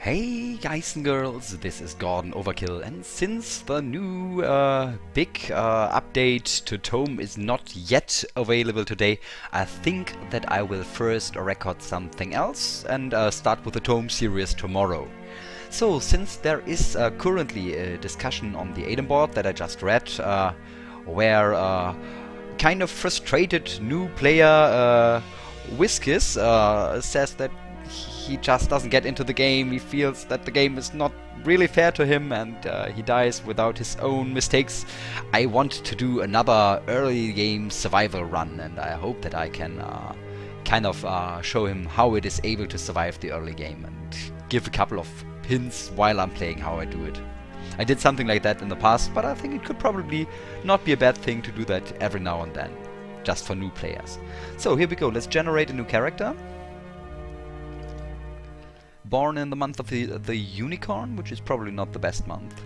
Hey guys and girls, this is Gordon Overkill, and since the new big update to ToME is not yet available today, I think that I will first record something else and start with the ToME series tomorrow. So, since there is currently a discussion on the ADOM board that I just read, where kind of frustrated new player Whiskers says that he just doesn't get into the game, he feels that the game is not really fair to him, and he dies without his own mistakes. I want to do another early game survival run, and I hope that I can kind of show him how it is able to survive the early game and give a couple of hints while I'm playing how I do it. I did something like that in the past, but I think it could probably not be a bad thing to do that every now and then, just for new players. So here we go, let's generate a new character. Born in the month of the unicorn, which is probably not the best month.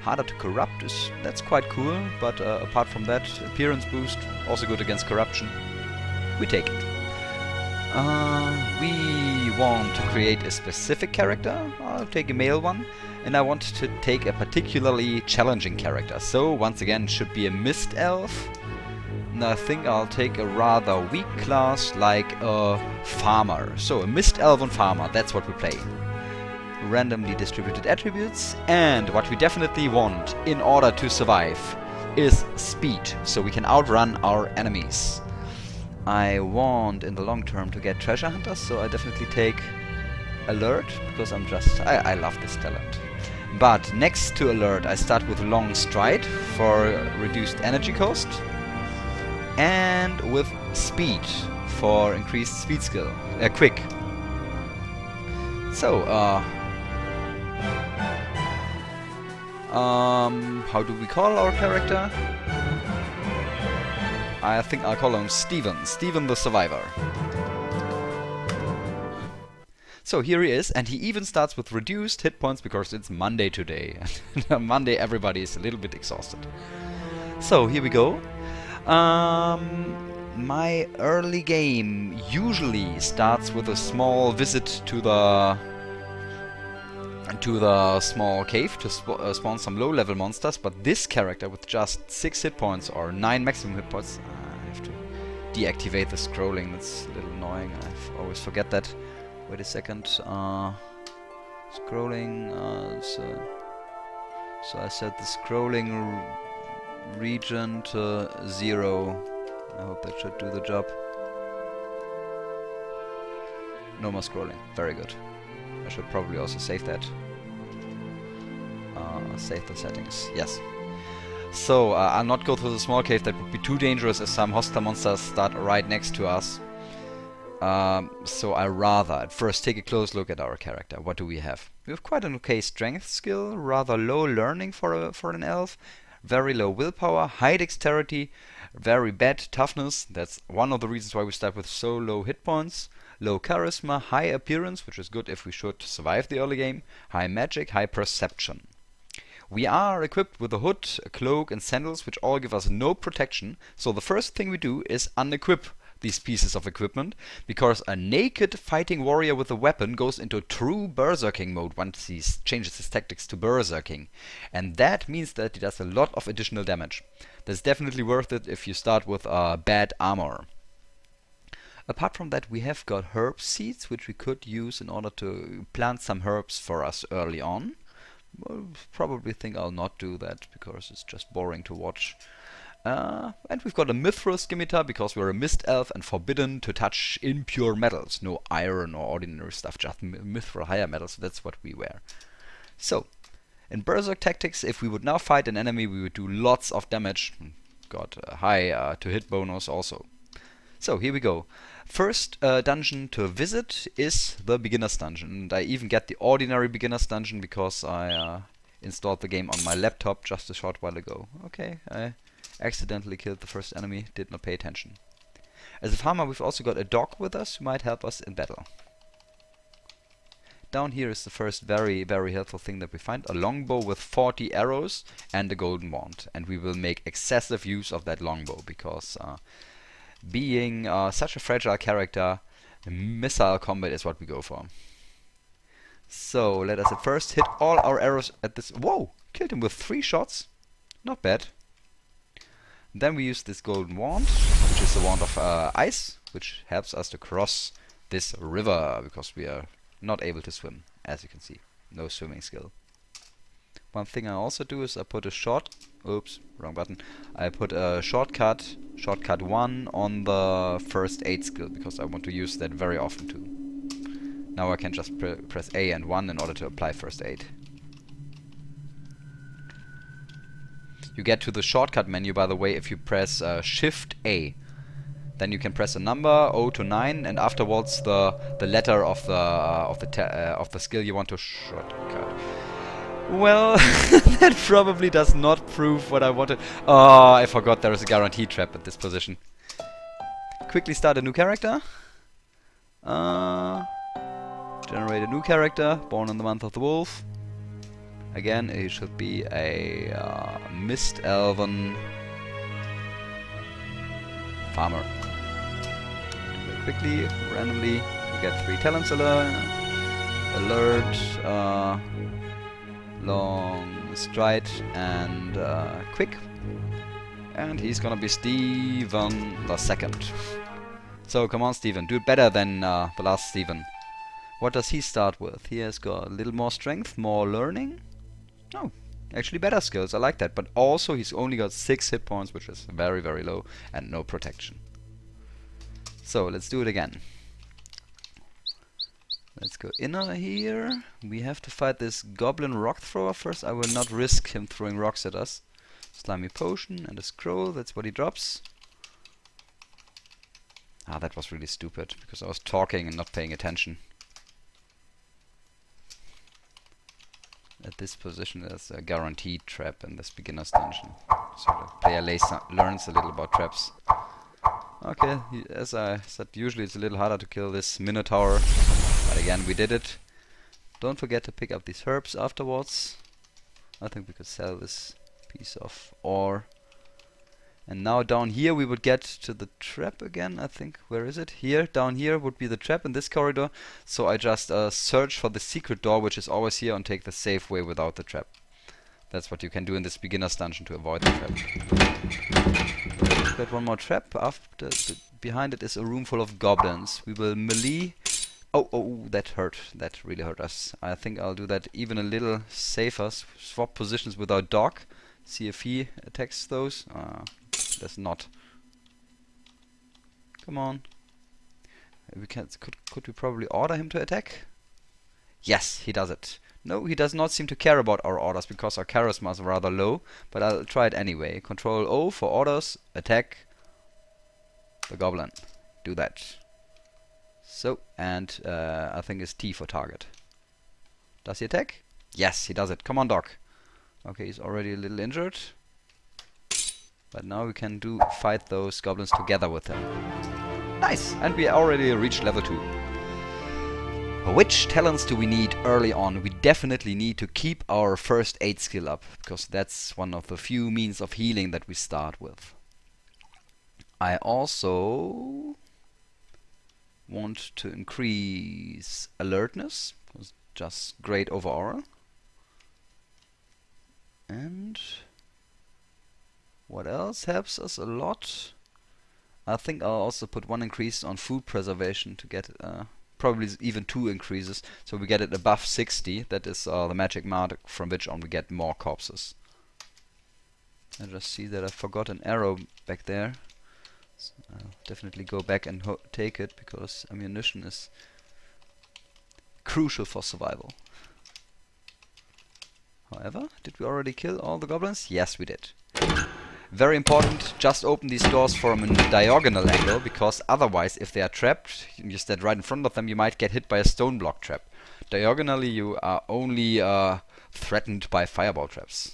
Harder to corrupt, that's quite cool, but apart from that, appearance boost, also good against corruption. We take it. We want to create a specific character. I'll take a male one, and I want to take a particularly challenging character. So once again, should be a mist elf. And I think I'll take a rather weak class like a farmer. So a mist elven farmer, that's what we play. Randomly distributed attributes, and what we definitely want in order to survive is speed, so we can outrun our enemies. I want in the long term to get treasure hunters, so I definitely take alert, because I love this talent. But next to alert I start with long stride for reduced energy cost, and with speed for increased speed skill, quick. So, how do we call our character? I think I'll call him Steven the Survivor. So here he is, and he even starts with reduced hit points because it's Monday today. On Monday everybody is a little bit exhausted. So here we go. My early game usually starts with a small visit to the small cave to spawn some low-level monsters, but this character with just 6 hit points or 9 maximum hit points, I have to deactivate the scrolling, that's a little annoying, I always forget that. Wait a second, scrolling, so I set the scrolling region to 0. I hope that should do the job. No more scrolling. Very good. I should probably also save that. Save the settings. Yes. So I'll not go through the small cave. That would be too dangerous as some hostile monsters start right next to us. So I rather at first take a close look at our character. What do we have? We have quite an okay strength skill, rather low learning for an elf. Very low willpower, high dexterity, very bad toughness. That's one of the reasons why we start with so low hit points. Low charisma, high appearance, which is good if we should survive the early game. High magic, high perception. We are equipped with a hood, a cloak and sandals, which all give us no protection. So the first thing we do is unequip these pieces of equipment, because a naked fighting warrior with a weapon goes into true berserking mode once he changes his tactics to berserking, and that means that he does a lot of additional damage. That's definitely worth it if you start with bad armor. Apart from that, we have got herb seeds, which we could use in order to plant some herbs for us early on. Well, probably think I'll not do that because it's just boring to watch. And we've got a mithril scimitar because we're a mist elf and forbidden to touch impure metals. No iron or ordinary stuff, just mithril higher metals. That's what we wear. So, in berserk tactics, if we would now fight an enemy, we would do lots of damage. Got a high to hit bonus also. So here we go. First dungeon to visit is the beginner's dungeon. And I even get the ordinary beginner's dungeon because I installed the game on my laptop just a short while ago. Okay, I accidentally killed the first enemy, did not pay attention. As a farmer, we've also got a dog with us who might help us in battle. Down here is the first very, very helpful thing that we find. A longbow with 40 arrows and a golden wand. And we will make excessive use of that longbow because being such a fragile character, missile combat is what we go for. So let us at first hit all our arrows at this. Whoa! Killed him with 3 shots. Not bad. Then we use this golden wand, which is the wand of ice, which helps us to cross this river, because we are not able to swim, as you can see. No swimming skill. One thing I also do is I put a oops, wrong button. I put a shortcut 1 on the first aid skill, because I want to use that very often too. Now I can just press A and 1 in order to apply first aid. You get to the shortcut menu, by the way, if you press Shift A. Then you can press a number 0 to 9, and afterwards the letter of the skill you want to shortcut. Well, that probably does not prove what I wanted. Oh, I forgot there is a guarantee trap at this position. Quickly start a new character. Generate a new character, born in the month of the wolf. Again, he should be a mist elven farmer. Very quickly, randomly, we get 3 talents alert, long stride, and quick. And he's gonna be Steven the second. So come on, Steven, do it better than the last Steven. What does he start with? He has got a little more strength, more learning. Oh, actually better skills, I like that. But also he's only got 6 hit points, which is very, very low, and no protection. So let's do it again. Let's go inner here. We have to fight this goblin rock thrower first. I will not risk him throwing rocks at us. Slimy potion and a scroll, that's what he drops. Ah, that was really stupid, because I was talking and not paying attention. At this position there's a guaranteed trap in this beginner's dungeon. So the player learns a little about traps. Okay, as I said, usually it's a little harder to kill this Minotaur. But again, we did it. Don't forget to pick up these herbs afterwards. I think we could sell this piece of ore. And now down here we would get to the trap again, I think. Where is it? Here, down here would be the trap in this corridor. So I just search for the secret door, which is always here, and take the safe way without the trap. That's what you can do in this beginner's dungeon to avoid the trap. Got one more trap. After behind it is a room full of goblins. We will melee. Oh, that hurt. That really hurt us. I think I'll do that even a little safer. Swap positions with our dog. See if he attacks those. Does not. Come on. We can. Could we probably order him to attack? Yes, he does it. No, he does not seem to care about our orders because our charisma is rather low. But I'll try it anyway. Control O for orders. Attack the goblin. Do that. So, and I think it's T for target. Does he attack? Yes, he does it. Come on, dog. Okay, he's already a little injured. But now we can fight those goblins together with him. Nice! And we already reached level 2. Which talents do we need early on? We definitely need to keep our first aid skill up, because that's one of the few means of healing that we start with. I also want to increase alertness. It's just great overall. And what else helps us a lot? I think I'll also put 1 increase on food preservation to get probably even 2 increases, so we get it above 60. That is the magic mark from which on we get more corpses. I just see that I forgot an arrow back there. So I'll definitely go back and take it, because ammunition is crucial for survival. However, did we already kill all the goblins? Yes, we did. Very important, just open these doors from a diagonal angle, because otherwise, if they are trapped, you stand right in front of them, you might get hit by a stone block trap. Diagonally, you are only threatened by fireball traps.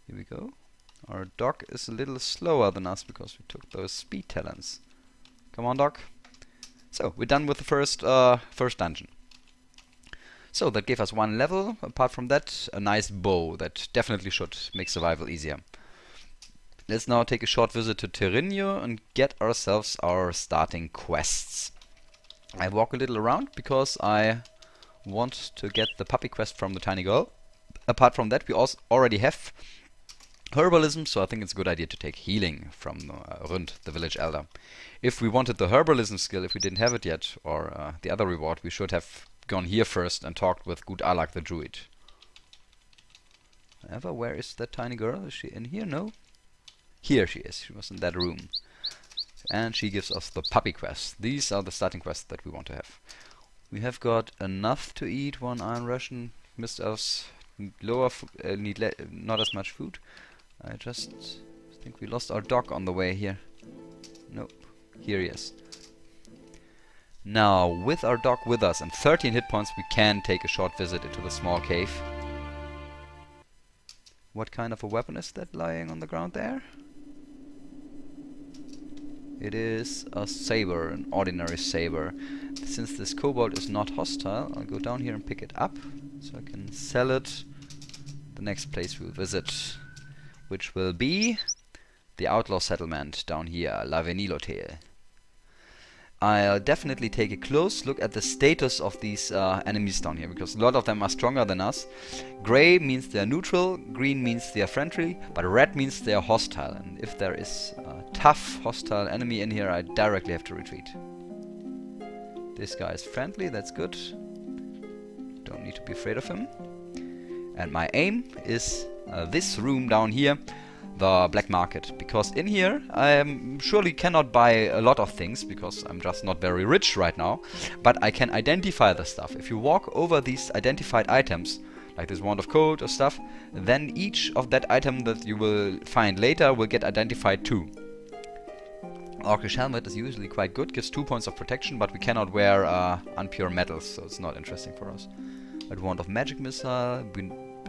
Here we go. Our dog is a little slower than us, because we took those speed talents. Come on, dog. So, we're done with the first dungeon. So that gave us 1 level. Apart from that, a nice bow that definitely should make survival easier. Let's now take a short visit to Terrinio and get ourselves our starting quests. I walk a little around because I want to get the puppy quest from the tiny girl. Apart from that, we also already have herbalism, so I think it's a good idea to take healing from Rund, the village elder. If we wanted the herbalism skill, if we didn't have it yet, or the other reward, we should have gone here first and talked with Good Alak the druid. However, where is that tiny girl? Is she in here? No? Here she is. She was in that room. And she gives us the puppy quest. These are the starting quests that we want to have. We have got enough to eat. 1 iron ration. Missed us. Need not as much food. I just think we lost our dog on the way here. Nope. Here he is. Now, with our dog with us and 13 hit points, we can take a short visit into the small cave. What kind of a weapon is that lying on the ground there? It is a saber, an ordinary saber. Since this kobold is not hostile, I'll go down here and pick it up, so I can sell it the next place we'll visit, which will be the outlaw settlement down here, Lavenilotel. I'll definitely take a close look at the status of these enemies down here, because a lot of them are stronger than us. Grey means they are neutral, green means they are friendly, but red means they are hostile. And if there is a tough hostile enemy in here, I directly have to retreat. This guy is friendly, that's good. Don't need to be afraid of him. And my aim is this room down here, the black market, because in here I surely cannot buy a lot of things because I'm just not very rich right now, but I can identify the stuff. If you walk over these identified items, like this wand of cold or stuff, then each of that item that you will find later will get identified too. Orcish helmet is usually quite good, gives 2 points of protection, but we cannot wear unpure metals, so it's not interesting for us. But wand of magic missile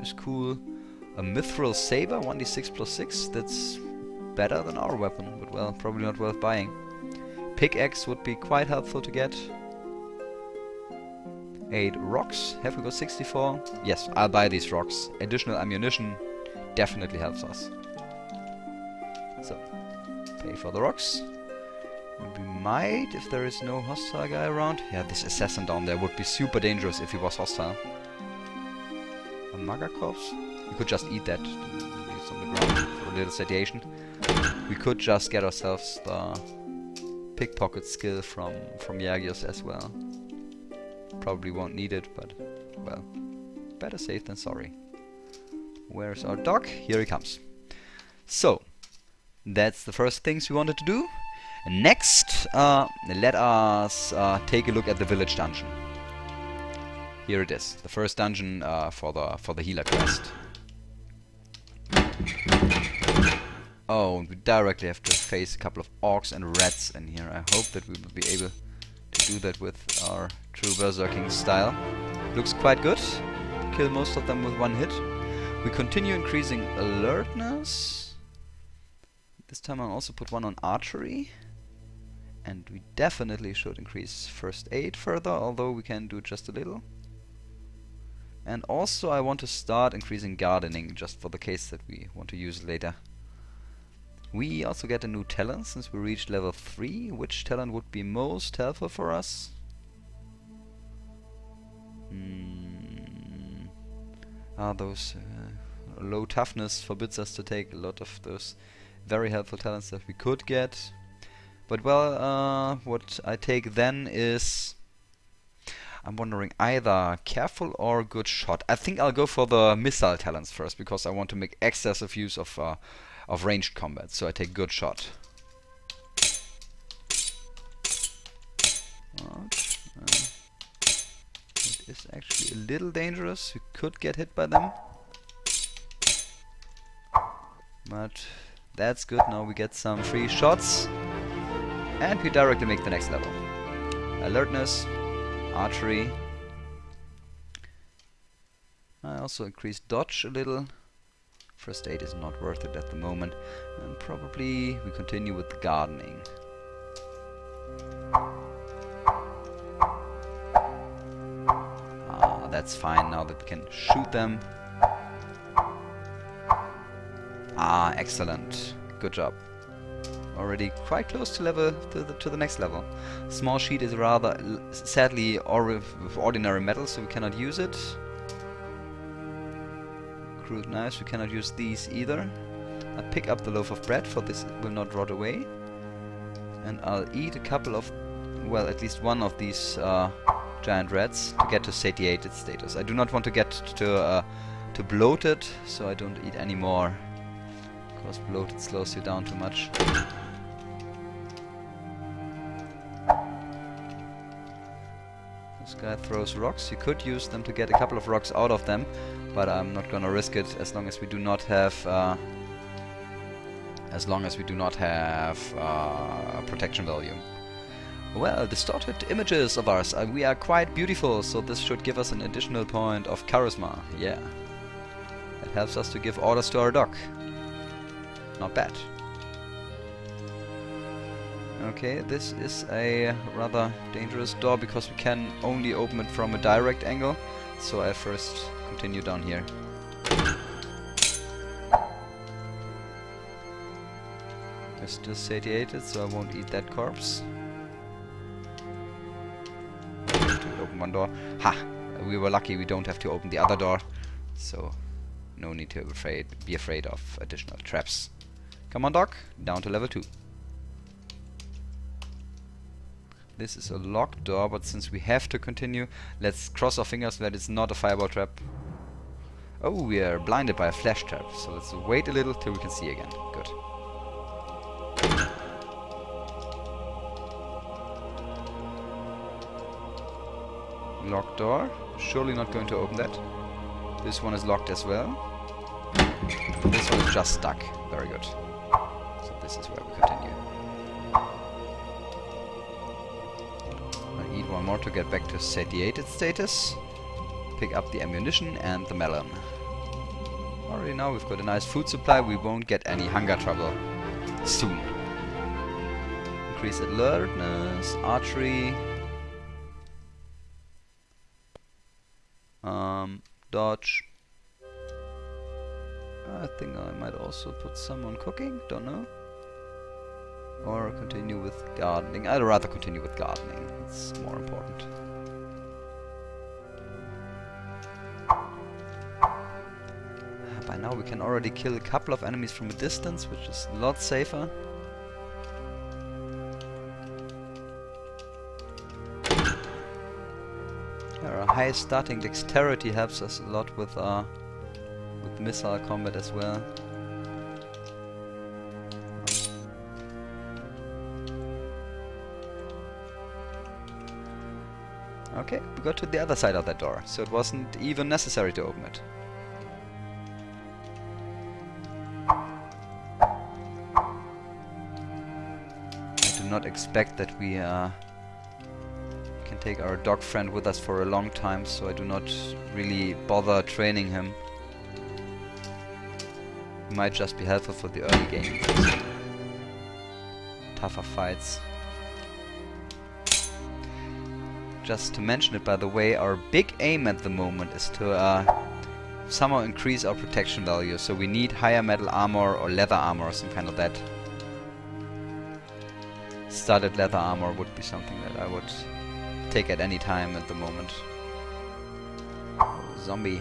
is cool. A mithril saber, 1d6+6, that's better than our weapon, but well, probably not worth buying. Pickaxe would be quite helpful to get. 8 rocks, have we got 64? Yes, I'll buy these rocks. Additional ammunition definitely helps us. So, pay for the rocks. We might, if there is no hostile guy around. Yeah, this assassin down there would be super dangerous if he was hostile. A Maga corpse? We could just eat that. It's on the ground for a little satiation. We could just get ourselves the pickpocket skill from Yagios as well. Probably won't need it, but well, better safe than sorry. Where's our dog? Here he comes. So, that's the first things we wanted to do. Next, let us take a look at the village dungeon. Here it is, the first dungeon for the healer quest. Oh, we directly have to face a couple of orcs and rats in here. I hope that we will be able to do that with our true berserking style. Looks quite good. Kill most of them with 1 hit. We continue increasing alertness. This time I'll also put 1 on archery. And we definitely should increase first aid further, although we can do just a little. And also I want to start increasing gardening, just for the case that we want to use it later. We also get a new talent since we reached level 3. Which talent would be most helpful for us? Those low toughness forbids us to take a lot of those very helpful talents that we could get. But well, what I take then is... I'm wondering either careful or good shot. I think I'll go for the missile talents first, because I want to make excessive use of ranged combat. So I take good shot. It is actually a little dangerous. You could get hit by them. But that's good. Now we get some free shots. And we directly make the next level. Alertness. Archery. I also increased dodge a little. First aid is not worth it at the moment. And probably we continue with the gardening. That's fine now that we can shoot them. Excellent. Good job. already quite close to the next level. Small sheet is rather sadly ordinary metal, so we cannot use it. Crude knives, we cannot use these either. I'll pick up the loaf of bread, for this it will not rot away. And I'll eat a couple of, well, at least one of these giant rats to get to satiated status. I do not want to get to bloated, so I don't eat any more. Because bloated slows you down too much. This guy throws rocks. You could use them to get a couple of rocks out of them, but I'm not gonna risk it as long as we do not have protection value. Well, distorted images of ours. We are quite beautiful, so this should give us an additional point of charisma. Yeah. That helps us to give orders to our dog. Not bad. Okay, this is a rather dangerous door because we can only open it from a direct angle. So I first continue down here. We're still satiated, so I won't eat that corpse. Open one door. Ha! We were lucky we don't have to open the other door. So, no need to be afraid of additional traps. Come on, dog. Down to level 2. This is a locked door, but since we have to continue, let's cross our fingers that it's not a fireball trap. Oh, we are blinded by a flash trap, so let's wait a little till we can see again. Good. Locked door. Surely not going to open that. This one is locked as well. This one is just stuck. Very good. So this is where we continue. I eat one more to get back to satiated status. Pick up the ammunition and the melon. Already now we've got a nice food supply. We won't get any hunger trouble soon. Increase alertness, archery. Dodge. I think I might also put some on cooking, don't know. Or continue with gardening. I'd rather continue with gardening, it's more important. By now we can already kill a couple of enemies from a distance, which is a lot safer. Our high starting dexterity helps us a lot with missile combat as well. Okay, we got to the other side of that door, so it wasn't even necessary to open it. I do not expect that we can take our dog friend with us for a long time, so I do not really bother training him. It might just be helpful for the early game. Tougher fights. Just to mention it, by the way, our big aim at the moment is to somehow increase our protection value, so we need higher metal armor or leather armor or some kind of that. Studded leather armor would be something that I would take at any time at the moment. Oh, zombie.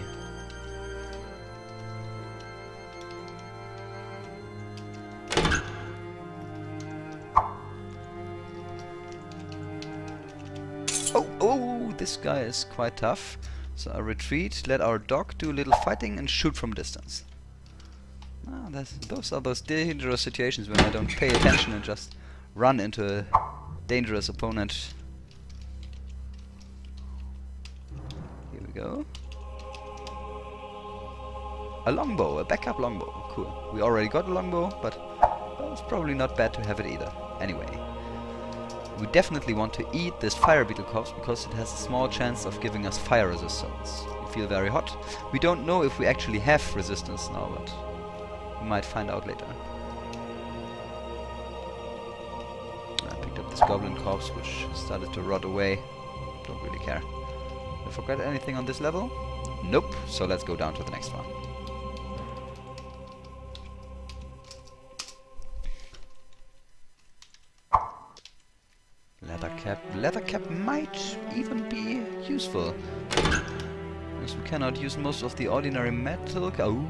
Oh, this guy is quite tough. So I retreat, let our dog do a little fighting and shoot from distance. Ah, those are those dangerous situations when I don't pay attention and just run into a dangerous opponent. Here we go. A longbow, a backup longbow. Cool. We already got a longbow, but well, it's probably not bad to have it either. Anyway. We definitely want to eat this fire beetle corpse because it has a small chance of giving us fire resistance. We feel very hot. We don't know if we actually have resistance now, but we might find out later. I picked up this goblin corpse which started to rot away. Don't really care. Did I forget anything on this level? Nope, so let's go down to the next one. cap. Leather cap might even be useful. Because we cannot use most of the ordinary metal. Oh,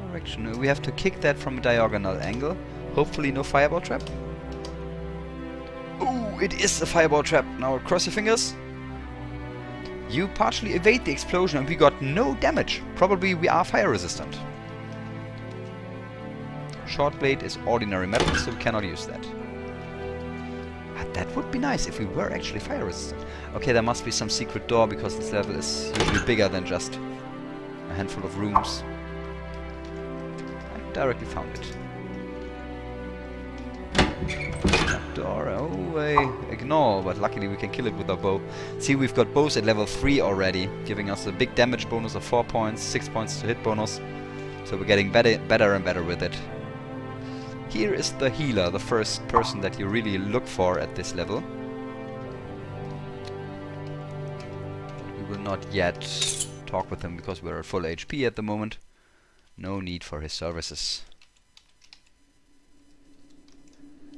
direction. We have to kick that from a diagonal angle. Hopefully no fireball trap. Oh, it is a fireball trap. Now cross your fingers. You partially evade the explosion and we got no damage. Probably we are fire resistant. Short blade is ordinary metal, so we cannot use that. But that would be nice if we were actually fire resistant. Okay, there must be some secret door because this level is usually bigger than just a handful of rooms. I directly found it. Door, oh, ignore, but luckily we can kill it with our bow. See, we've got bows at level 3 already, giving us a big damage bonus of 4 points, 6 points to hit bonus. So we're getting better and better with it. Here is the healer, the first person that you really look for at this level. We will not yet talk with him because we're at full HP at the moment. No need for his services.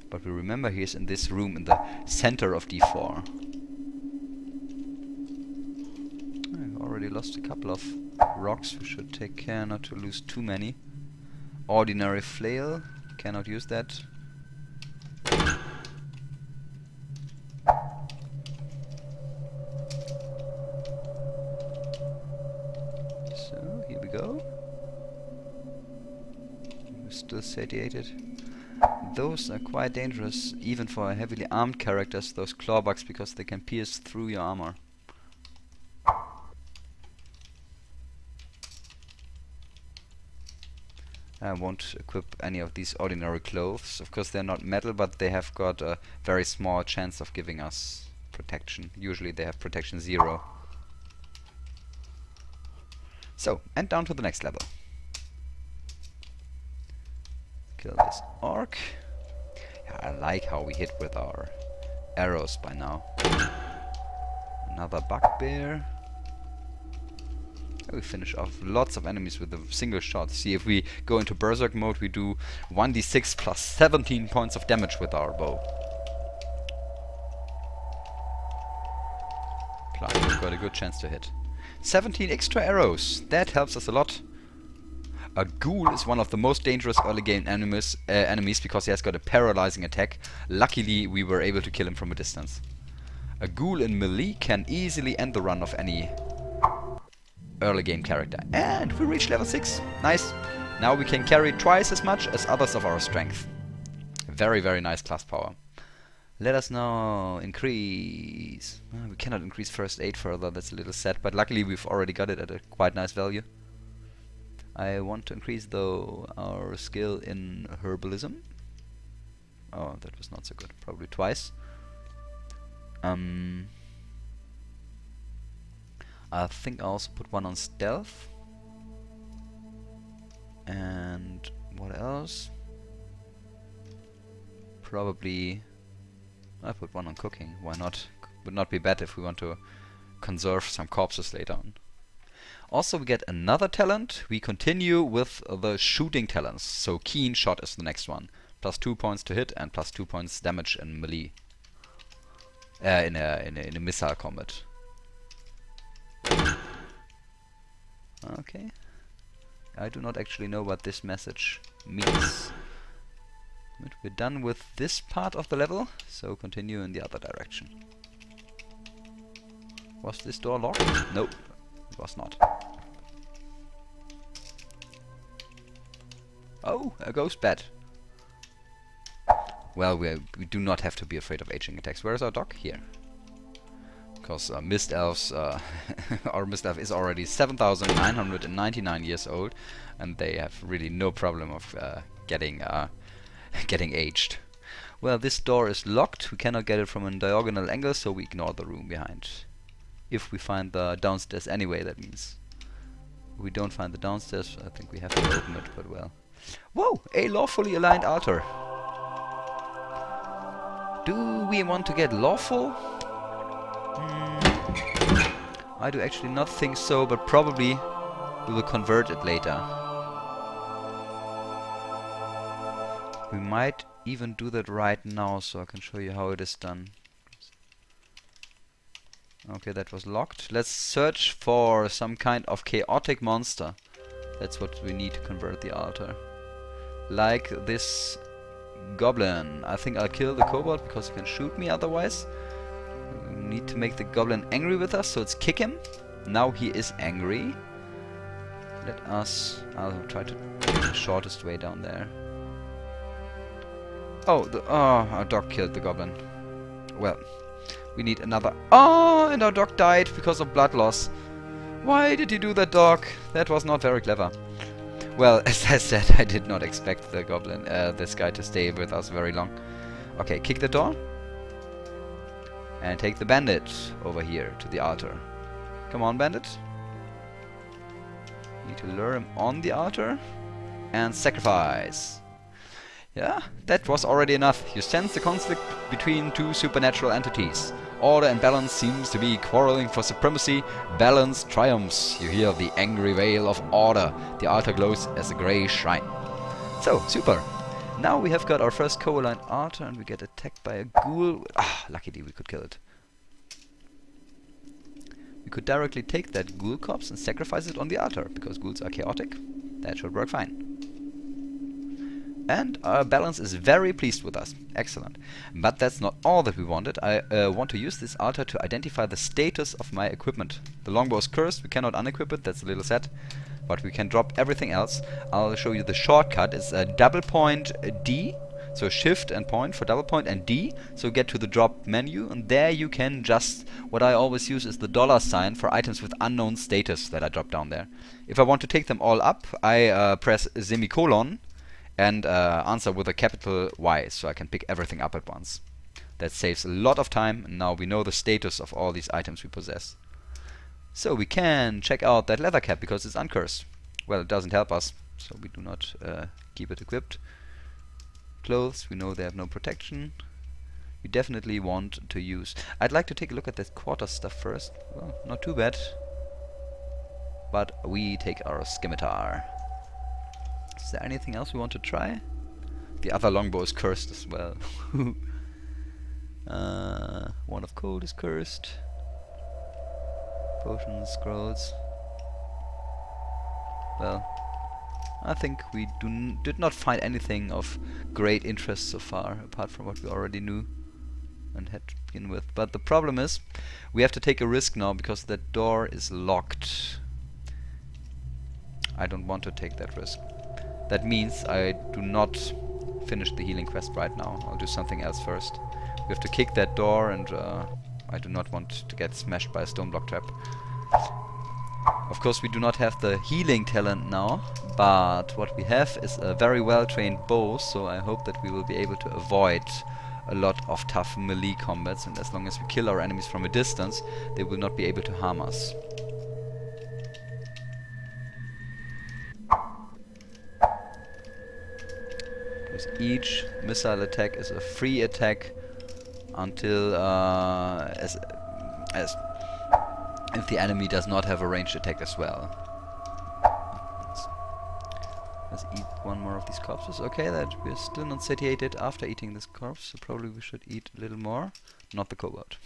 But we remember he is in this room in the center of D4. I've already lost a couple of rocks. We should take care not to lose too many. Ordinary flail. Cannot use that. So, here we go. We're still satiated. Those are quite dangerous, even for heavily armed characters, those clawbacks, because they can pierce through your armor. I won't equip any of these ordinary clothes. Of course they're not metal, but they have got a very small chance of giving us protection. Usually they have protection 0. So, and down to the next level. Kill this orc. Yeah, I like how we hit with our arrows by now. Another bugbear. We finish off lots of enemies with a single shot. See, if we go into berserk mode, we do 1d6 plus 17 points of damage with our bow. Plus, we've got a good chance to hit. 17 extra arrows. That helps us a lot. A ghoul is one of the most dangerous early game enemies because he has got a paralyzing attack. Luckily, we were able to kill him from a distance. A ghoul in melee can easily end the run of any early game character. And we reached level 6. Nice. Now we can carry twice as much as others of our strength. Very, very nice class power. Let us now increase. We cannot increase first aid further. That's a little sad, but luckily we've already got it at a quite nice value. I want to increase though our skill in herbalism. Oh, that was not so good. Probably twice. I think I also put one on stealth. And what else? Probably I put one on cooking. Why not? Would not be bad if we want to conserve some corpses later on. Also we get another talent. We continue with the shooting talents. So keen shot is the next one. Plus 2 points to hit and plus 2 points damage in melee. In a missile combat. Okay. I do not actually know what this message means. But we're done with this part of the level, so continue in the other direction. Was this door locked? Nope, it was not. Oh, a ghost bat. Well, we do not have to be afraid of aging attacks. Where is our dog? Here. Because Mist Elves, our Mist Elf is already 7,999 years old, and they have really no problem of getting aged. Well, this door is locked. We cannot get it from a diagonal angle, so we ignore the room behind. If we find the downstairs anyway, that means. If we don't find the downstairs, I think we have to open it, but well. Whoa! A lawfully aligned altar. Do we want to get lawful? I do actually not think so, but probably we will convert it later. We might even do that right now, so I can show you how it is done. Okay, that was locked. Let's search for some kind of chaotic monster. That's what we need to convert the altar. Like this goblin. I think I'll kill the kobold because he can shoot me otherwise. We need to make the goblin angry with us, so let's kick him. Now he is angry. Let us... I'll try to take the shortest way down there. Oh, our dog killed the goblin. Well, we need another... Oh, and our dog died because of blood loss. Why did you do that, dog? That was not very clever. Well, as I said, I did not expect the goblin, this guy to stay with us very long. Okay, kick the door. And take the bandit over here to the altar. Come on, bandit. Need to lure him on the altar. And sacrifice. Yeah, that was already enough. You sense the conflict between two supernatural entities. Order and balance seems to be quarreling for supremacy. Balance triumphs. You hear the angry wail of order. The altar glows as a grey shrine. So, super. Now we have got our first co-aligned altar and we get attacked by a ghoul. Ah, luckily we could kill it. We could directly take that ghoul corpse and sacrifice it on the altar, because ghouls are chaotic. That should work fine. And our balance is very pleased with us. Excellent. But that's not all that we wanted. I want to use this altar to identify the status of my equipment. The longbow is cursed. We cannot unequip it. That's a little sad. But we can drop everything else. I'll show you the shortcut. It's a double point D. So shift and point for double point and D. So get to the drop menu. And there you can just... What I always use is the $ for items with unknown status that I drop down there. If I want to take them all up, I press semicolon. And answer with a capital Y, so I can pick everything up at once. That saves a lot of time, and now we know the status of all these items we possess. So we can check out that leather cap, because it's uncursed. Well, it doesn't help us, so we do not keep it equipped. Clothes, we know they have no protection. We definitely want to use... I'd like to take a look at that quarter stuff first. Well, not too bad. But we take our scimitar. Is there anything else we want to try? The other longbow is cursed as well. One of cold is cursed. Potions, scrolls. Well, I think we did not find anything of great interest so far, apart from what we already knew and had to begin with. But the problem is, we have to take a risk now because that door is locked. I don't want to take that risk. That means I do not finish the healing quest right now. I'll do something else first. We have to kick that door, and I do not want to get smashed by a stone block trap. Of course, we do not have the healing talent now, but what we have is a very well-trained bow, so I hope that we will be able to avoid a lot of tough melee combats, and as long as we kill our enemies from a distance, they will not be able to harm us. Each missile attack is a free attack until if the enemy does not have a ranged attack as well. Let's eat one more of these corpses. Okay, that we're still not satiated after eating this corpse, so probably we should eat a little more. Not the kobold.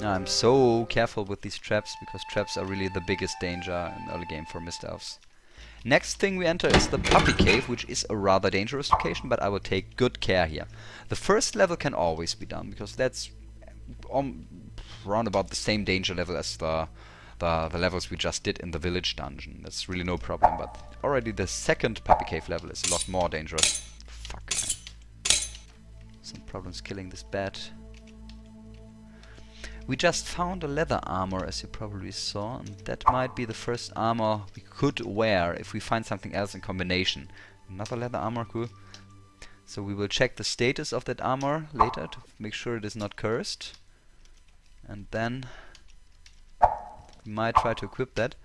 Now, I'm so careful with these traps, because traps are really the biggest danger in early game for Mist Elves. Next thing we enter is the Puppy Cave, which is a rather dangerous location, but I will take good care here. The first level can always be done, because that's around about the same danger level as the levels we just did in the village dungeon. That's really no problem, but already the second Puppy Cave level is a lot more dangerous. Fuck, man. Some problems killing this bat. We just found a leather armor, as you probably saw, and that might be the first armor we could wear if we find something else in combination. Another leather armor, cool. So we will check the status of that armor later to make sure it is not cursed. And then we might try to equip that.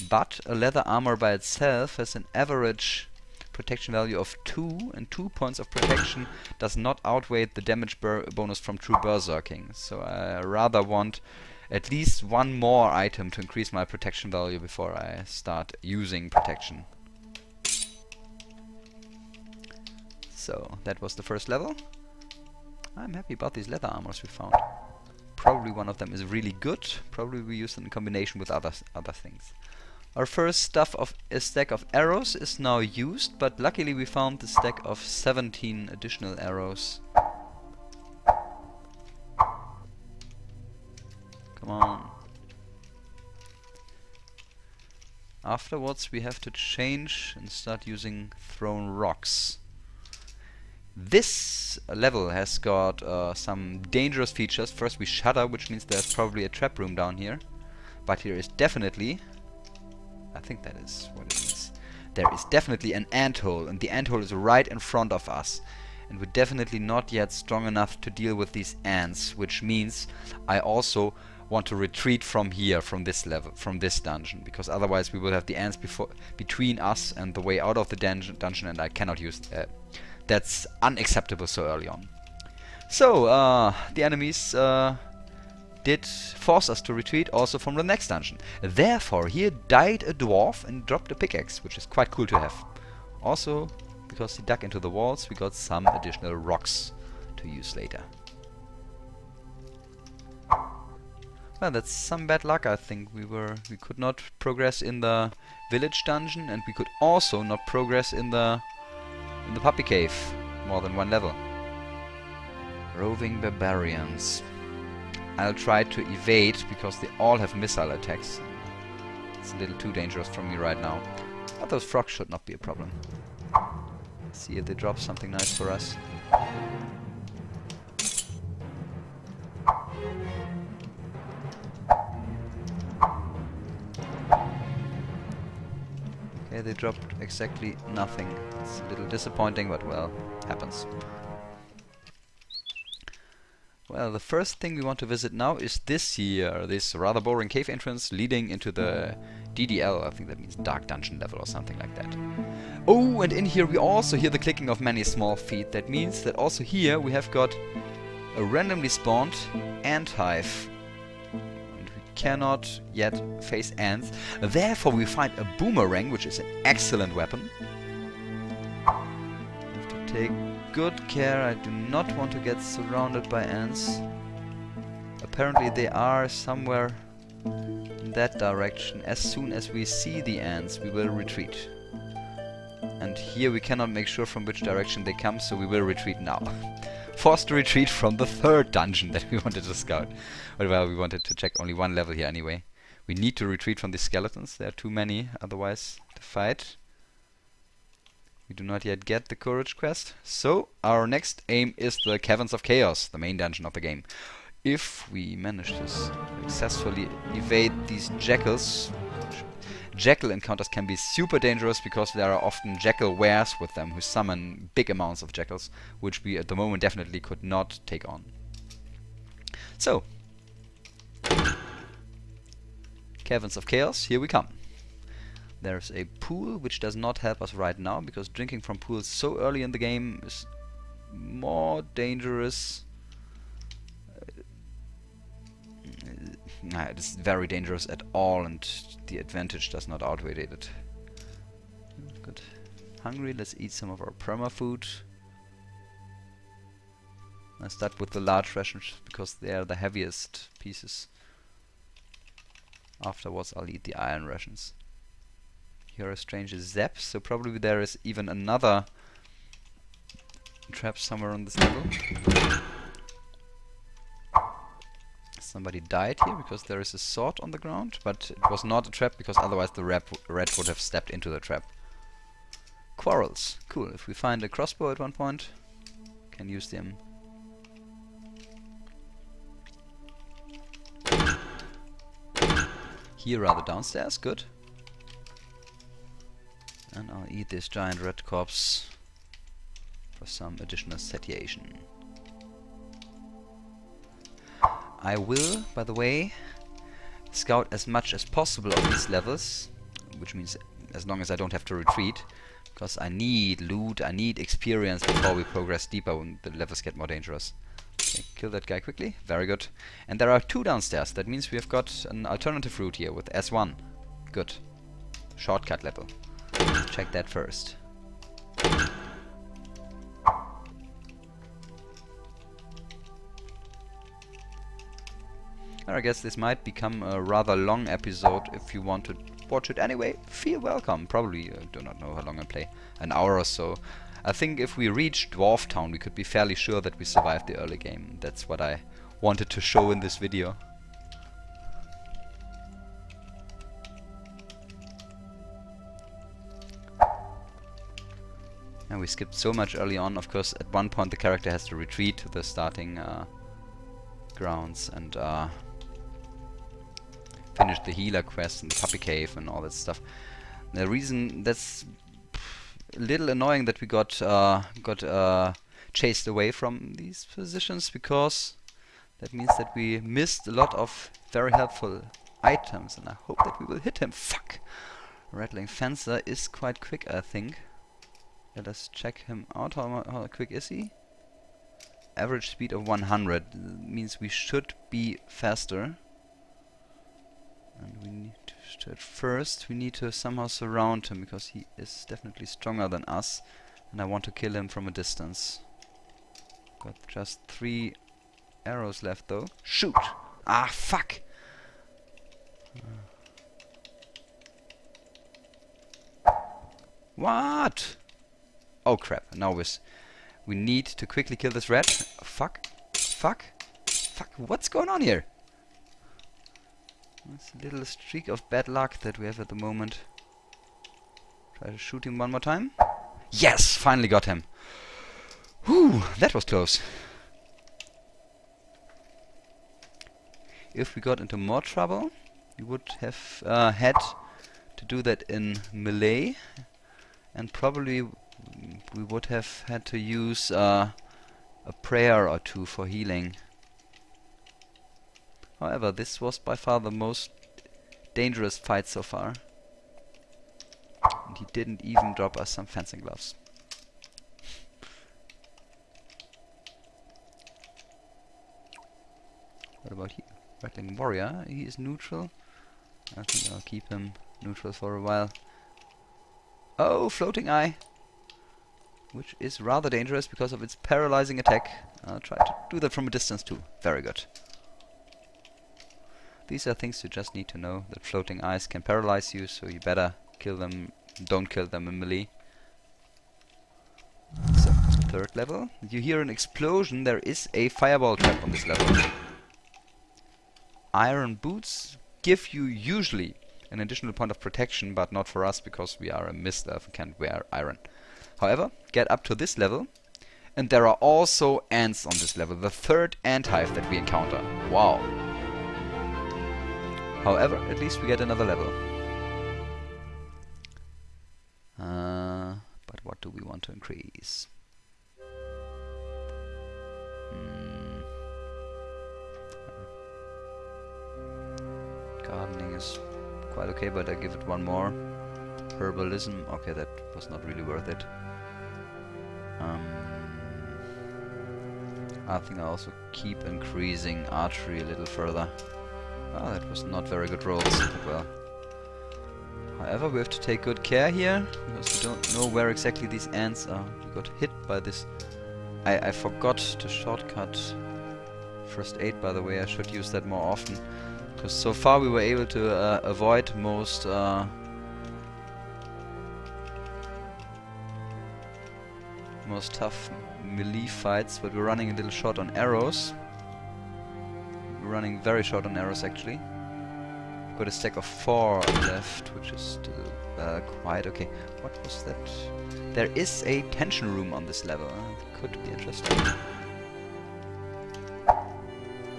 But a leather armor by itself has an average protection value of 2, and 2 points of protection does not outweigh the damage bonus from true berserking. So I rather want at least one more item to increase my protection value before I start using protection. So that was the first level. I'm happy about these leather armors we found. Probably one of them is really good. Probably we use it in combination with other things. Our first stack of arrows is now used, but luckily we found the stack of 17 additional arrows. Come on. Afterwards we have to change and start using thrown rocks. This level has got some dangerous features. First we shudder, which means there's probably a trap room down here. But here is definitely... I think that is what it means. There is definitely an anthole, and the anthole is right in front of us. And we're definitely not yet strong enough to deal with these ants, which means I also want to retreat from here, from this level, from this dungeon, because otherwise we will have the ants between us and the way out of the dungeon, and I cannot use that's unacceptable so early on. So, the enemies did force us to retreat also from the next dungeon. Therefore, here died a dwarf and dropped a pickaxe, which is quite cool to have. Also, because he dug into the walls, we got some additional rocks to use later. Well, that's some bad luck, I think. We could not progress in the village dungeon, and we could also not progress in the puppy cave more than one level. Roving barbarians. I'll try to evade because they all have missile attacks. It's a little too dangerous for me right now. But those frogs should not be a problem. Let's see if they drop something nice for us. Okay, they dropped exactly nothing. It's a little disappointing, but well, happens. Well, the first thing we want to visit now is this here, this rather boring cave entrance leading into the DDL, I think that means Dark Dungeon level or something like that. Oh, and in here we also hear the clicking of many small feet. That means that also here we have got a randomly spawned ant hive. And we cannot yet face ants. Therefore we find a boomerang, which is an excellent weapon. We have to take good care. I do not want to get surrounded by ants. Apparently they are somewhere in that direction. As soon as we see the ants, we will retreat. And here we cannot make sure from which direction they come, so we will retreat now. Forced to retreat from the third dungeon that we wanted to scout. But well, we wanted to check only one level here anyway. We need to retreat from these skeletons. There are too many otherwise to fight. We do not yet get the courage quest, so our next aim is the Caverns of Chaos, the main dungeon of the game. If we manage to successfully evade these jackals, jackal encounters can be super dangerous because there are often jackal wares with them who summon big amounts of jackals, which we at the moment definitely could not take on. So, Caverns of Chaos, here we come. There's a pool which does not help us right now because drinking from pools so early in the game is more dangerous. It is very dangerous at all, and the advantage does not outweigh it. Good. Hungry, let's eat some of our perma food. I start with the large rations because they are the heaviest pieces. Afterwards I'll eat the iron rations. Here are strange zaps, so probably there is even another trap somewhere on this level. Somebody died here because there is a sword on the ground, but it was not a trap because otherwise the rat would have stepped into the trap. Quarrels. Cool. If we find a crossbow at one point, can use them. Here are the downstairs. Good. And I'll eat this giant red corpse for some additional satiation. I will, by the way, scout as much as possible of these levels, which means as long as I don't have to retreat, because I need loot, I need experience before we progress deeper when the levels get more dangerous. Okay, kill that guy quickly. Very good. And there are two downstairs. That means we have got an alternative route here with S1. Good. Shortcut level. Check that first. I guess this might become a rather long episode. If you want to watch it anyway, feel welcome. Probably, do not know how long I play, an hour or so. I think if we reach Dwarf Town, we could be fairly sure that we survived the early game. That's what I wanted to show in this video. And we skipped so much early on. Of course, at one point the character has to retreat to the starting grounds and finish the healer quest and the puppy cave and all that stuff. The reason that's a little annoying that we got chased away from these positions, because that means that we missed a lot of very helpful items, and I hope that we will hit him. Fuck! Rattling Fencer is quite quick, I think. Let us check him out. How quick is he? Average speed of 100 means we should be faster. And we need to, at first, we need to somehow surround him, because he is definitely stronger than us, and I want to kill him from a distance. Got just 3 arrows left though. Shoot! Ah, fuck! What? Oh crap! Now we need to quickly kill this rat. Fuck! Fuck! Fuck! What's going on here? It's a little streak of bad luck that we have at the moment. Try to shoot him one more time. Yes! Finally got him. Whew! That was close. If we got into more trouble, we would have had to do that in melee, and probably we would have had to use a prayer or two for healing. However, this was by far the most dangerous fight so far. And he didn't even drop us some fencing gloves. What about he? Rattling Warrior, he is neutral. I think I'll keep him neutral for a while. Oh, Floating Eye! Which is rather dangerous because of its paralyzing attack. I'll try to do that from a distance too. Very good. These are things you just need to know, that floating eyes can paralyze you, so you better kill them, don't kill them in melee. So, 3rd level. You hear an explosion, there is a fireball trap on this level. Iron boots give you usually an additional point of protection, but not for us because we are a mist elf and can't wear iron. However, get up to this level, and there are also ants on this level, the 3rd ant hive that we encounter. Wow. However, at least we get another level. But what do we want to increase? Gardening is quite okay, but I give it one more. Herbalism, okay, that was not really worth it. I think I also keep increasing archery a little further. Oh, that was not very good rolls. Well, however, we have to take good care here, because we don't know where exactly these ants are. We got hit by this. I forgot to shortcut first aid, by the way. I should use that more often, because so far we were able to avoid most tough melee fights, but we're running a little short on arrows. Running very short on arrows actually. Got a stack of 4 left, which is still quite okay. What was that? There is a tension room on this level. That could be interesting.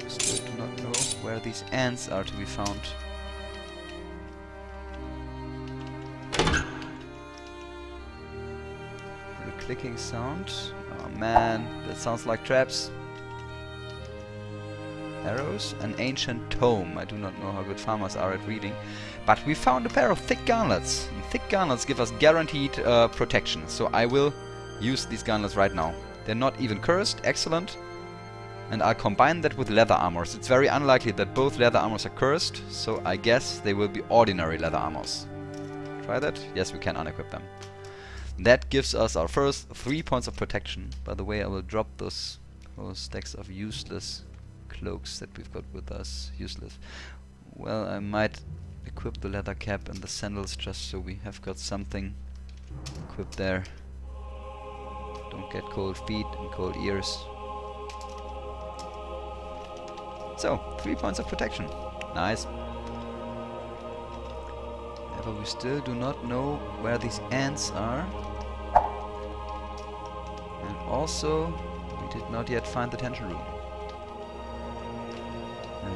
Still do not know where these ants are to be found. The clicking sound. Oh man, that sounds like traps. Arrows, an ancient tome. I do not know how good farmers are at reading, but we found a pair of thick gauntlets. And thick gauntlets give us guaranteed protection, so I will use these gauntlets right now. They're not even cursed, excellent. And I'll combine that with leather armors. It's very unlikely that both leather armors are cursed, so I guess they will be ordinary leather armors. Try that? Yes, we can unequip them. That gives us our first 3 points of protection. By the way, I will drop those stacks of useless cloaks that we've got with us. Useless. Well, I might equip the leather cap and the sandals just so we have got something equipped there. Don't get cold feet and cold ears. So, 3 points of protection. Nice. However, we still do not know where these ants are. And also, we did not yet find the tension room.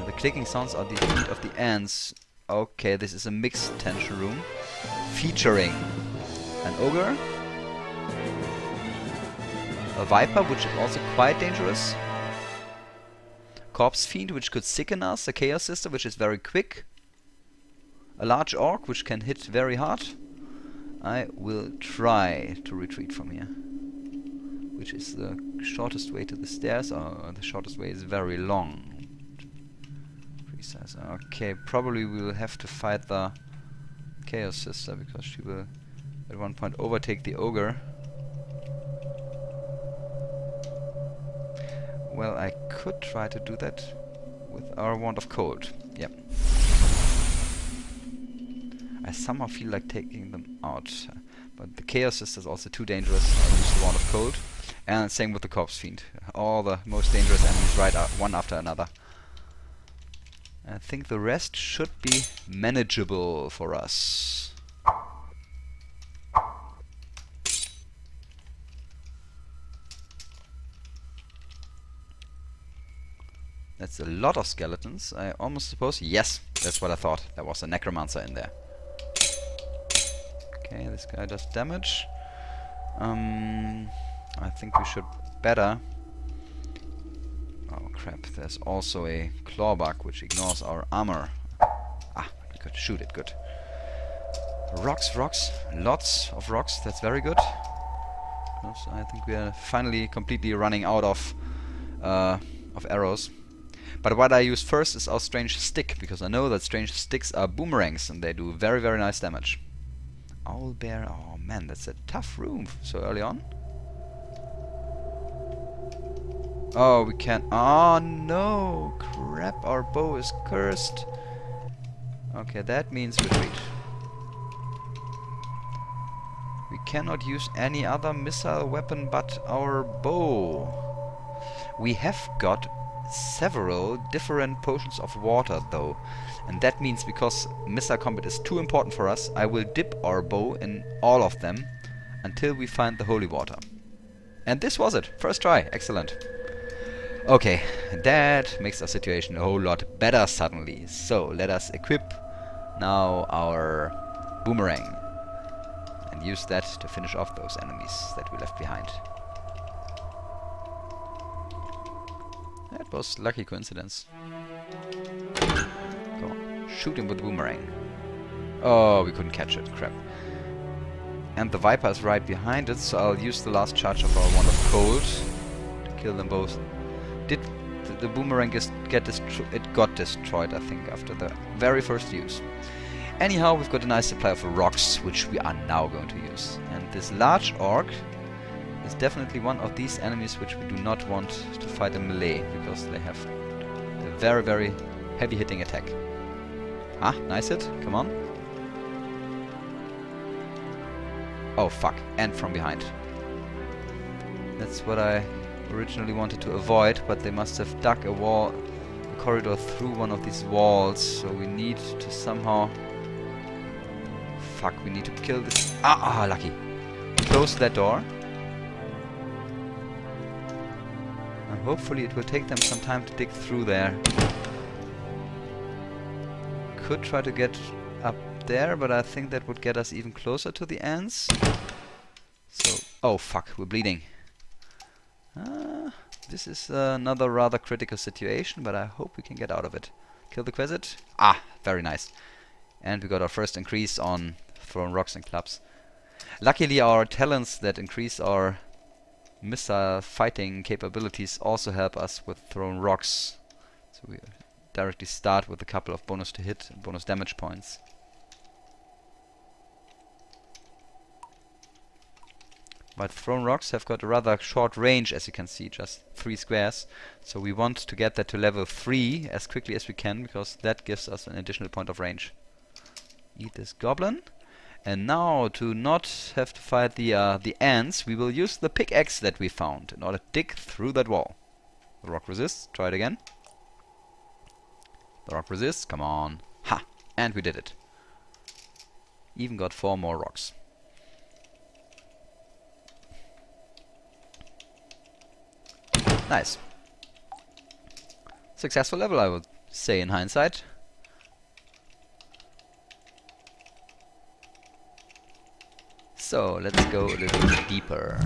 The clicking sounds are the feet of the ants. Okay, this is a mixed tension room featuring an ogre, a viper, which is also quite dangerous, corpse fiend, which could sicken us, a chaos sister, which is very quick, a large orc, which can hit very hard. I will try to retreat from here, which is the shortest way to the stairs, or the shortest way is very long. Okay, probably we will have to fight the Chaos Sister, because she will at one point overtake the ogre. Well, I could try to do that with our Wand of Cold. Yep. I somehow feel like taking them out, but the Chaos Sister is also too dangerous. I'll use the Wand of Cold. And same with the Corpse Fiend. All the most dangerous enemies right one after another. I think the rest should be manageable for us. That's a lot of skeletons. I almost suppose... Yes, that's what I thought. There was a necromancer in there. Okay, this guy does damage. I think we should better... Oh crap, there's also a clawback which ignores our armor. Ah, we could shoot it, good. Rocks, rocks, lots of rocks, that's very good. So I think we are finally completely running out of arrows. But what I use first is our strange stick, because I know that strange sticks are boomerangs and they do very, very nice damage. Owl bear, oh man, that's a tough room so early on. Oh, we can't. Oh no! Crap, our bow is cursed. Okay, that means retreat. We cannot use any other missile weapon but our bow. We have got several different potions of water though. And that means because missile combat is too important for us, I will dip our bow in all of them until we find the holy water. And this was it. First try. Excellent. Okay, that makes our situation a whole lot better suddenly. So, let us equip now our boomerang and use that to finish off those enemies that we left behind. That was lucky coincidence. Go on, shoot him with the boomerang. Oh, we couldn't catch it, crap. And the viper is right behind it, so I'll use the last charge of our Wand of Cold to kill them both. Did the boomerang get destroyed? It got destroyed, I think, after the very first use. Anyhow, we've got a nice supply of rocks, which we are now going to use. And this large orc is definitely one of these enemies which we do not want to fight in melee, because they have a very, very heavy hitting attack. Ah, nice hit, come on. Oh fuck, and from behind. That's what I originally wanted to avoid, but they must have dug a corridor through one of these walls, so we need to somehow... Fuck, we need to kill this... Ah, lucky. Close that door. And hopefully it will take them some time to dig through there. Could try to get up there, but I think that would get us even closer to the ants. So... Oh fuck, we're bleeding. This is another rather critical situation, but I hope we can get out of it. Kill the Quesit. Ah, very nice. And we got our first increase on thrown rocks and clubs. Luckily our talents that increase our missile fighting capabilities also help us with thrown rocks. So we directly start with a couple of bonus to hit and bonus damage points. But thrown rocks have got a rather short range, as you can see, just 3 squares. So we want to get that to level 3 as quickly as we can, because that gives us an additional point of range. Eat this goblin. And now, to not have to fight the ants, we will use the pickaxe that we found in order to dig through that wall. The rock resists. Try it again. The rock resists. Come on. Ha! And we did it. Even got 4 more rocks. Nice. Successful level, I would say, in hindsight. So, let's go a little bit deeper.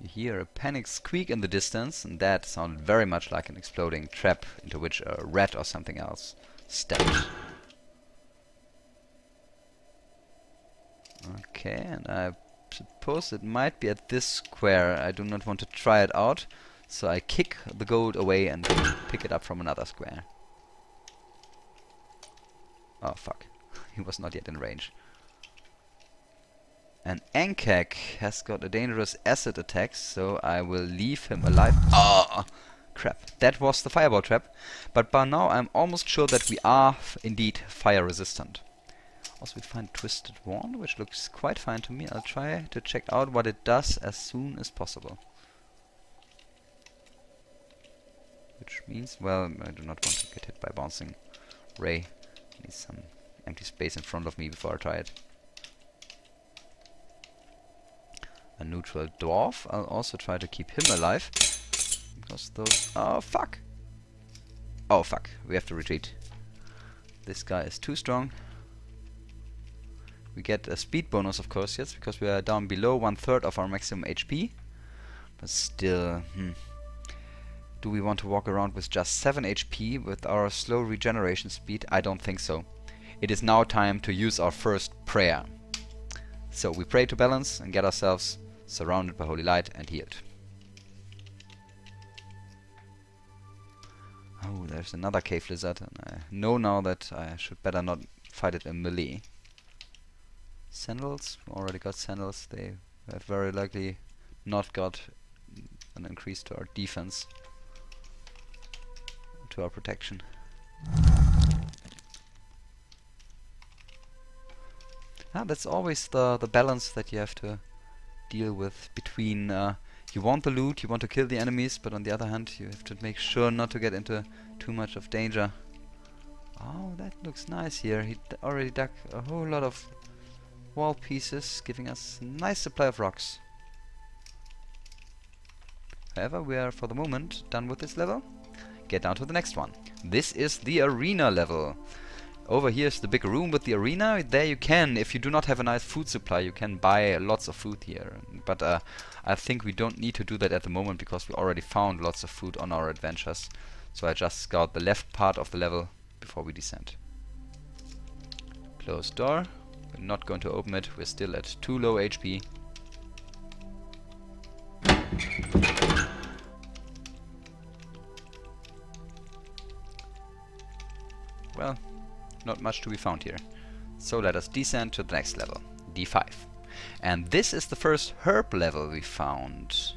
You hear a panic squeak in the distance, and that sounded very much like an exploding trap into which a rat or something else stepped. Okay, and I suppose it might be at this square. I do not want to try it out, so I kick the gold away and pick it up from another square. Oh fuck, he was not yet in range. And Ankak has got a dangerous acid attack, so I will leave him alive. Oh, crap. That was the fireball trap. But by now I'm almost sure that we are indeed fire resistant. Also we find Twisted Wand, which looks quite fine to me. I'll try to check out what it does as soon as possible. Which means, well, I do not want to get hit by bouncing ray. I need some empty space in front of me before I try it. A neutral dwarf. I'll also try to keep him alive. Because those... Oh, fuck! Oh, fuck. We have to retreat. This guy is too strong. We get a speed bonus, of course, yes, because we are down below 1/3 of our maximum HP. But still... Do we want to walk around with just 7 HP with our slow regeneration speed? I don't think so. It is now time to use our first prayer. So we pray to balance and get ourselves surrounded by holy light and healed. Oh, there's another cave lizard, and I know now that I should better not fight it in melee. Sandals, we already got sandals. They have very likely not got an increase to our defense, to our protection. That's always the balance that you have to deal with between you want the loot, you want to kill the enemies, but on the other hand you have to make sure not to get into too much of danger. Oh, that looks nice here. He already dug a whole lot of wall pieces, giving us a nice supply of rocks. However, we are for the moment done with this level. Get down to the next one. This is the arena level. Over here is the big room with the arena. There you can, if you do not have a nice food supply, you can buy lots of food here. But I think we don't need to do that at the moment because we already found lots of food on our adventures. So I just scout the left part of the level before we descend. Closed door. We're not going to open it. We're still at too low HP. Well, not much to be found here. So let us descend to the next level, D5. And this is the first herb level we found.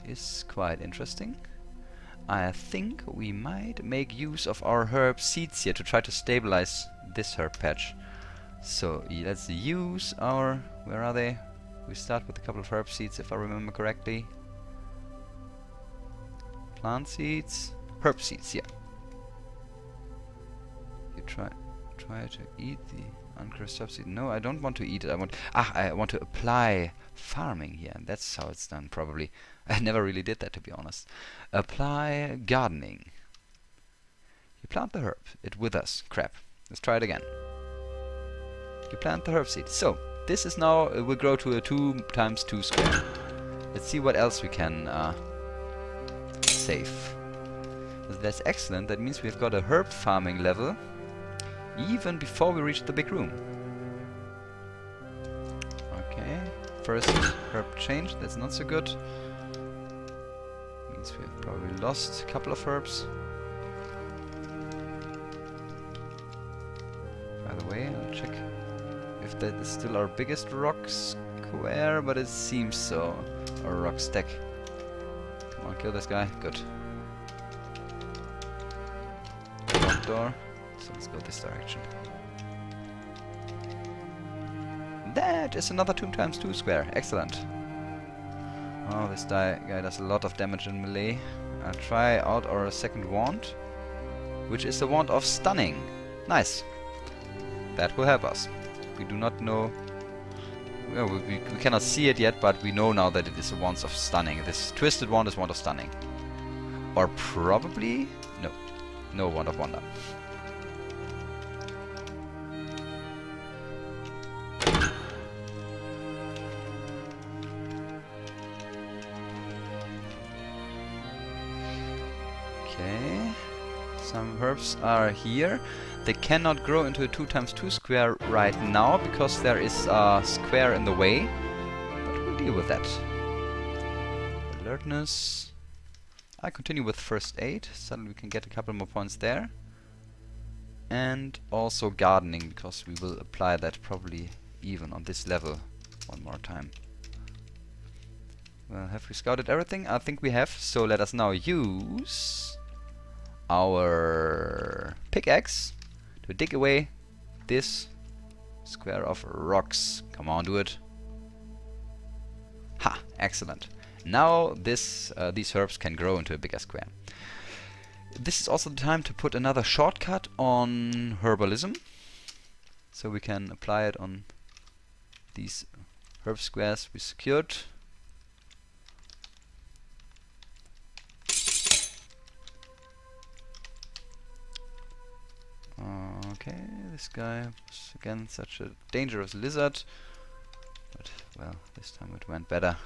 Is quite interesting. I think we might make use of our herb seeds here to try to stabilize this herb patch. So let's use our... where are they? We start with a couple of herb seeds if I remember correctly. Plant seeds, herb seeds, yeah. You try to eat the uncrushed subseed. No, I don't want to eat it. I want to apply farming here. That's how it's done, probably. I never really did that, to be honest. Apply gardening. You plant the herb. It withers. Crap. Let's try it again. You plant the herb seed. So, this is now, it will grow to a 2 × 2 square. Let's see what else we can save. That's excellent. That means we've got a herb farming level even before we reach the big room. Okay, first herb change, that's not so good. Means we've probably lost a couple of herbs. By the way, I'll check if that is still our biggest rock square, but it seems so. Or a rock stack. Come on, kill this guy. Good. Locked door. So let's go this direction. That is another 2 times 2 square. Excellent. Oh, this guy does a lot of damage in melee. I'll try out our second wand, which is the wand of stunning. Nice. That will help us. We do not know... Well, we cannot see it yet, but we know now that it is a wand of stunning. This twisted wand is wand of stunning. Or probably... No. No wand of wonder. Okay. Some herbs are here. They cannot grow into a 2 times 2 square right now because there is a square in the way. But we'll deal with that. Alertness. I continue with first aid. Suddenly we can get a couple more points there. And also gardening, because we will apply that probably even on this level one more time. Well, have we scouted everything? I think we have. So let us now use our pickaxe to dig away this square of rocks. Come on, do it. Ha! Excellent. Now these herbs can grow into a bigger square. This is also the time to put another shortcut on herbalism. So we can apply it on these herb squares we secured. Okay, this guy was again such a dangerous lizard, but well, this time it went better.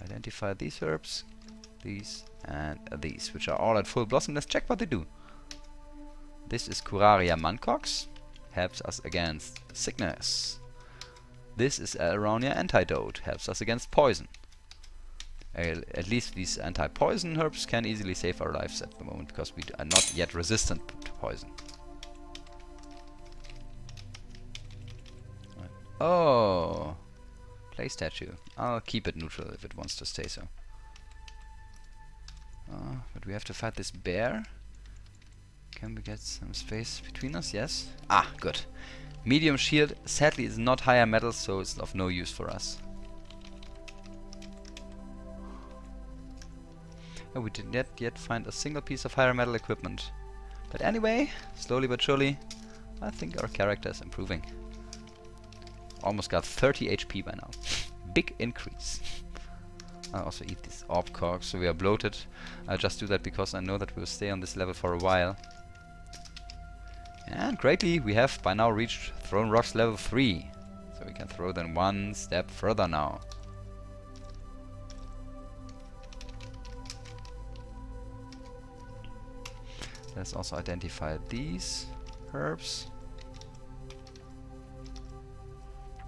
Identify these herbs, these and these, which are all at full blossom. Let's check what they do. This is Curaria mancox, helps us against sickness. This is Aronia antidote, helps us against poison. At least these anti-poison herbs can easily save our lives at the moment, because we are not yet resistant to poison. Right. Oh! Play statue. I'll keep it neutral if it wants to stay so. But we have to fight this bear. Can we get some space between us? Yes. Ah, good. Medium shield sadly is not higher metal, so it's of no use for us. Oh, we did not yet find a single piece of higher metal equipment. But anyway, slowly but surely, I think our character is improving. Almost got 30 HP by now. Big increase. I'll also eat this orb cork, so we are bloated. I'll just do that because I know that we'll stay on this level for a while. And greatly, we have by now reached Thrown Rocks level 3. So we can throw them one step further now. Let's also identify these herbs.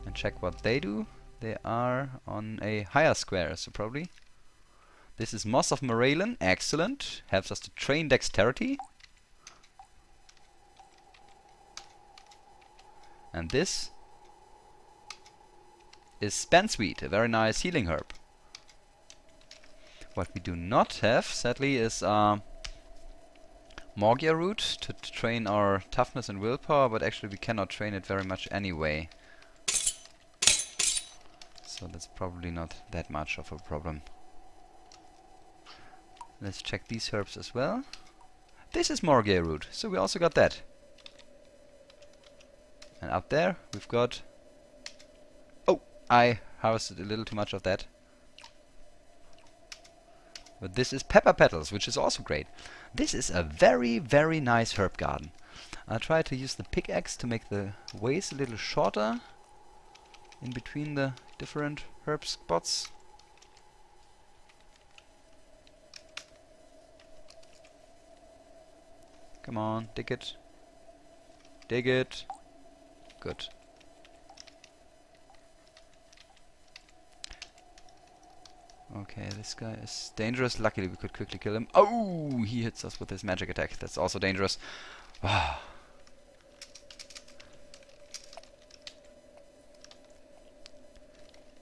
And check what they do. They are on a higher square, so probably. This is Moss of Moralen, excellent. Helps us to train dexterity. And this is Spansweet, a very nice healing herb. What we do not have, sadly, is Morgia root to train our toughness and willpower, but actually we cannot train it very much anyway. So that's probably not that much of a problem. Let's check these herbs as well. This is Morgia root, so we also got that. And up there we've got... Oh! I harvested a little too much of that. But this is pepper petals, which is also great. This is a very, very nice herb garden. I'll try to use the pickaxe to make the ways a little shorter in between the different herb spots. Come on, dig it. Dig it. Good. Okay, this guy is dangerous. Luckily we could quickly kill him. Oh, he hits us with his magic attack. That's also dangerous. Ah.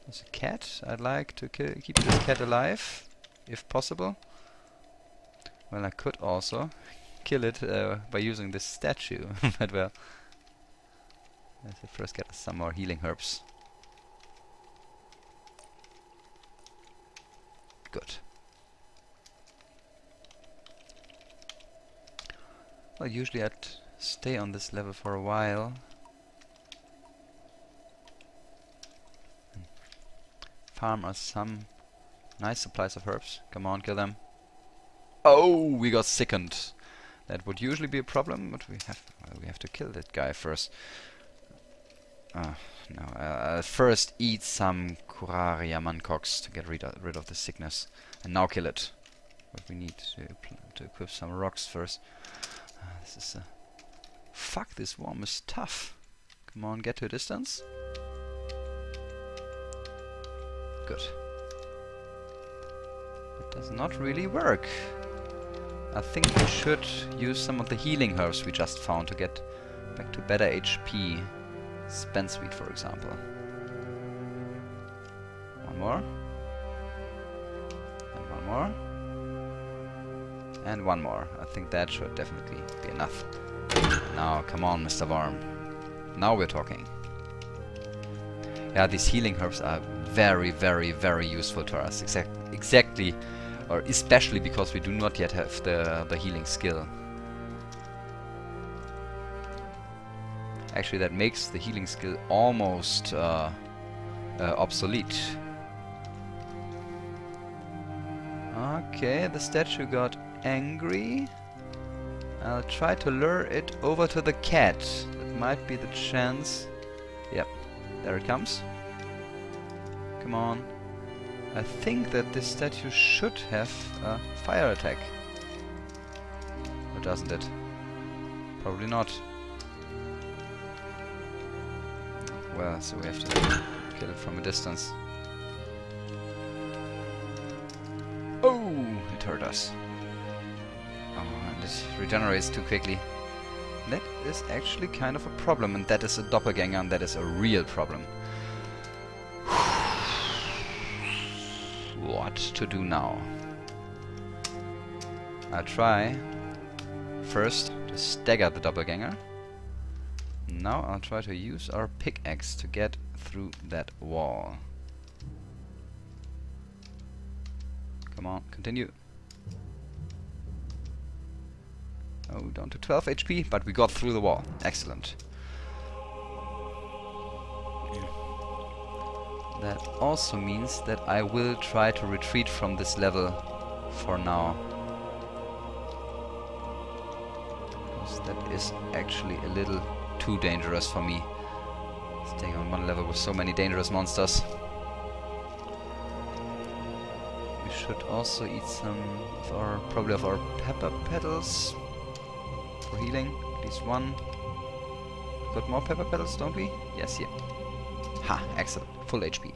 There's a cat. I'd like to keep this cat alive, if possible. Well, I could also kill it by using this statue, but well, let's first get some more healing herbs. Good. Well, usually I'd stay on this level for a while. Farm us some nice supplies of herbs. Come on, kill them. Oh, we got sickened. That would usually be a problem, but we have to kill that guy first. No, I'll first eat some Curaria Mancox to get rid of the sickness, and now kill it. But we need to equip some rocks first. This is fuck, this worm is tough. Come on, get to a distance. Good. It does not really work. I think we should use some of the healing herbs we just found to get back to better HP. Spenceweed, for example. One more. And one more. And one more. I think that should definitely be enough. Now, come on, Mr. Worm. Now we're talking. Yeah, these healing herbs are very, very, very useful to us. Exactly, or especially because we do not yet have the healing skill. Actually, that makes the healing skill almost obsolete. Okay, the statue got angry. I'll try to lure it over to the cat. That might be the chance. Yep, there it comes. Come on. I think that this statue should have a fire attack. Or doesn't it? Probably not. Well, so we have to kill it from a distance. Oh, it hurt us. Oh, and it regenerates too quickly. That is actually kind of a problem, and that is a doppelganger, and that is a real problem. What to do now? I'll try first to stagger the doppelganger. Now I'll try to use our pickaxe to get through that wall. Come on, continue. Oh, down to 12 HP, but we got through the wall. Excellent. That also means that I will try to retreat from this level for now. Because that is actually a little too dangerous for me. Staying on one level with so many dangerous monsters. We should also eat some of our, probably of our pepper petals for healing. At least one. Got more pepper petals, don't we? Yes, here. Ha, excellent. Full HP.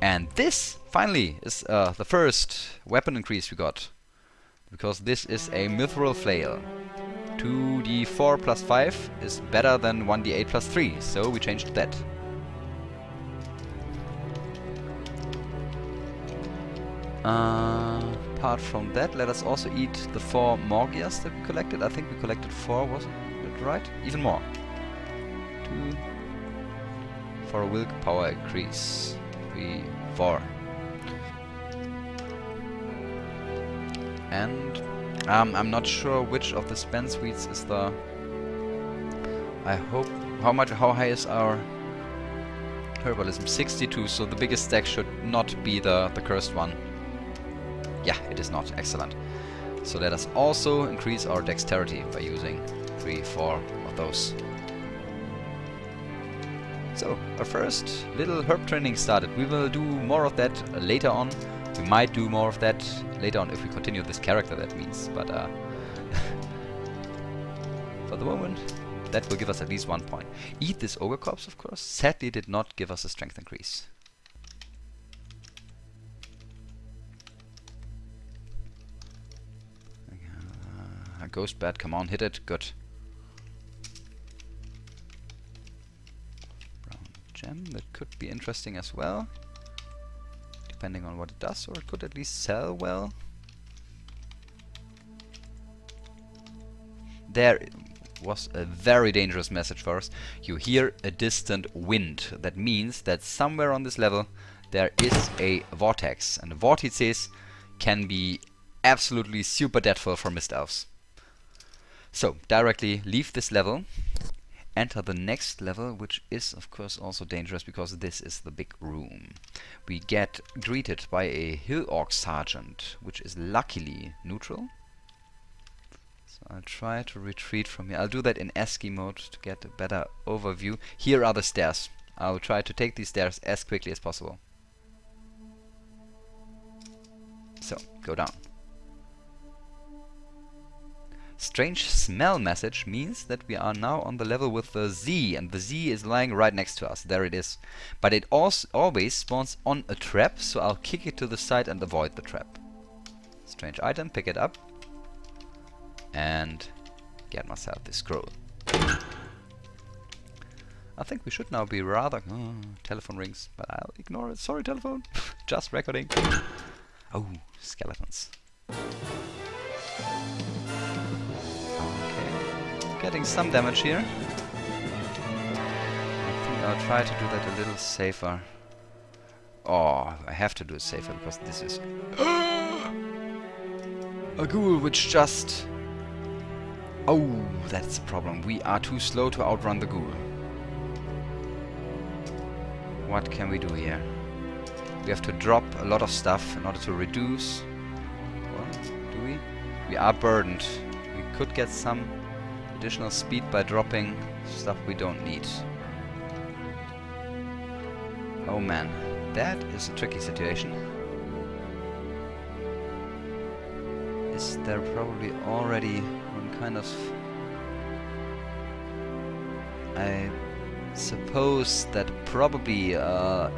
And this, finally, is the first weapon increase we got. Because this is a mithril flail. 2d4 plus 5 is better than 1d8 plus 3, so we changed that. Apart from that, let us also eat the 4 Morgias that we collected. I think we collected 4, wasn't it right? Even more. 2 for a willpower increase. 3, 4. And I'm not sure which of the Spenceweeds is the... I hope... How high is our herbalism? 62, so the biggest stack should not be the cursed one. Yeah, it is not. Excellent. So let us also increase our dexterity by using 3, 4 of those. So, our first little herb training started. We will do more of that later on. We might do more of that later on if we continue this character, that means. But for the moment, that will give us at least 1 point. Eat this ogre corpse, of course. Sadly, did not give us a strength increase. A ghost bat, come on, hit it. Good. Brown gem, that could be interesting as well. depending on what it does, or it could at least sell well. There was a very dangerous message for us. You hear a distant wind. That means that somewhere on this level there is a vortex, and the vortices can be absolutely super deathful for Mist Elves. So directly leave this level, enter the next level, which is of course also dangerous because this is the big room. We get greeted by a Hill Orc Sergeant, which is luckily neutral. So I'll try to retreat from here. I'll do that in ASCII mode to get a better overview. Here are the stairs. I'll try to take these stairs as quickly as possible. So, go down. Strange smell message means that we are now on the level with the Z, and the Z is lying right next to us. There it is. But it also always spawns on a trap, so I'll kick it to the side and avoid the trap. Strange item, pick it up. And get myself this scroll. I think we should now be rather... telephone rings, but I'll ignore it. Sorry, telephone. Just recording. Oh, skeletons. Okay, getting some damage here. I think I'll try to do that a little safer. Oh, I have to do it safer because this is... a ghoul which just... Oh, that's the problem. We are too slow to outrun the ghoul. What can we do here? We have to drop a lot of stuff in order to reduce... Well, do we? We are burdened. We could get some additional speed by dropping stuff we don't need. Oh man, that is a tricky situation. Is there probably already one kind of... I suppose that probably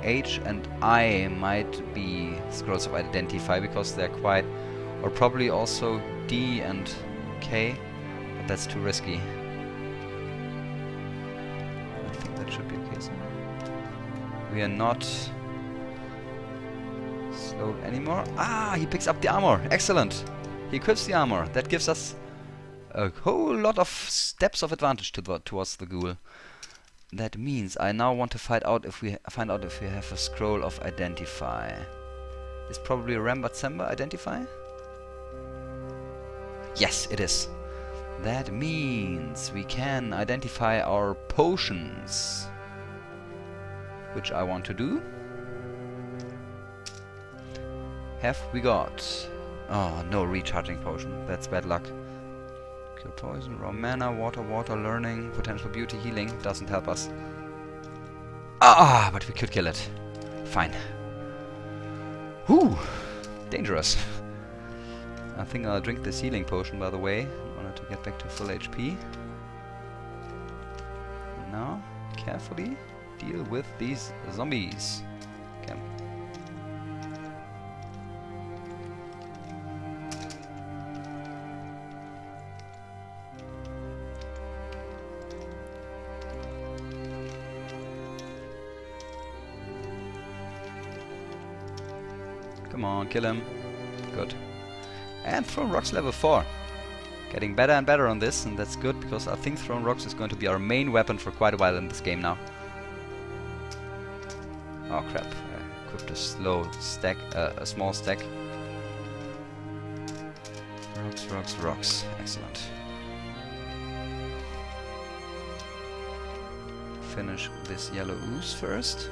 H and I might be scrolls of identify because they're quite... Or probably also D and K, but that's too risky. I think that should be okay. So we are not slowed anymore. Ah, he picks up the armor. Excellent. He equips the armor. That gives us a whole lot of steps of advantage towards the ghoul. That means I now want to find out if we have a scroll of identify. Is probably Rambatsamba identify? Yes, it is. That means we can identify our potions, which I want to do. Have we got? Oh, no recharging potion. That's bad luck. Cure poison, raw mana, water, learning, potential beauty, healing. Doesn't help us. Ah, but we could kill it. Fine. Whew! Dangerous. I think I'll drink this healing potion, by the way, in order to get back to full HP. Now, carefully deal with these zombies. Okay. Come on, kill him. Good. And Thrown Rocks level 4. Getting better and better on this, and that's good because I think Thrown Rocks is going to be our main weapon for quite a while in this game now. Oh crap, I equipped a small stack. Rocks. Excellent. Finish this yellow ooze first.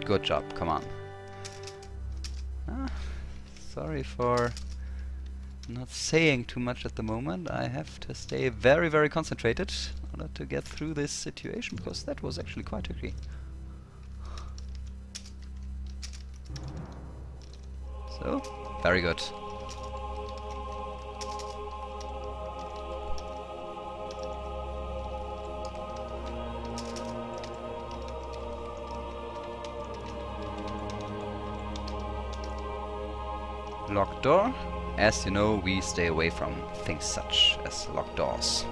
Good job, come on. Sorry for not saying too much at the moment. I have to stay very, very concentrated in order to get through this situation, because that was actually quite tricky. So, very good. Locked door. as you know, we stay away from things such as locked doors.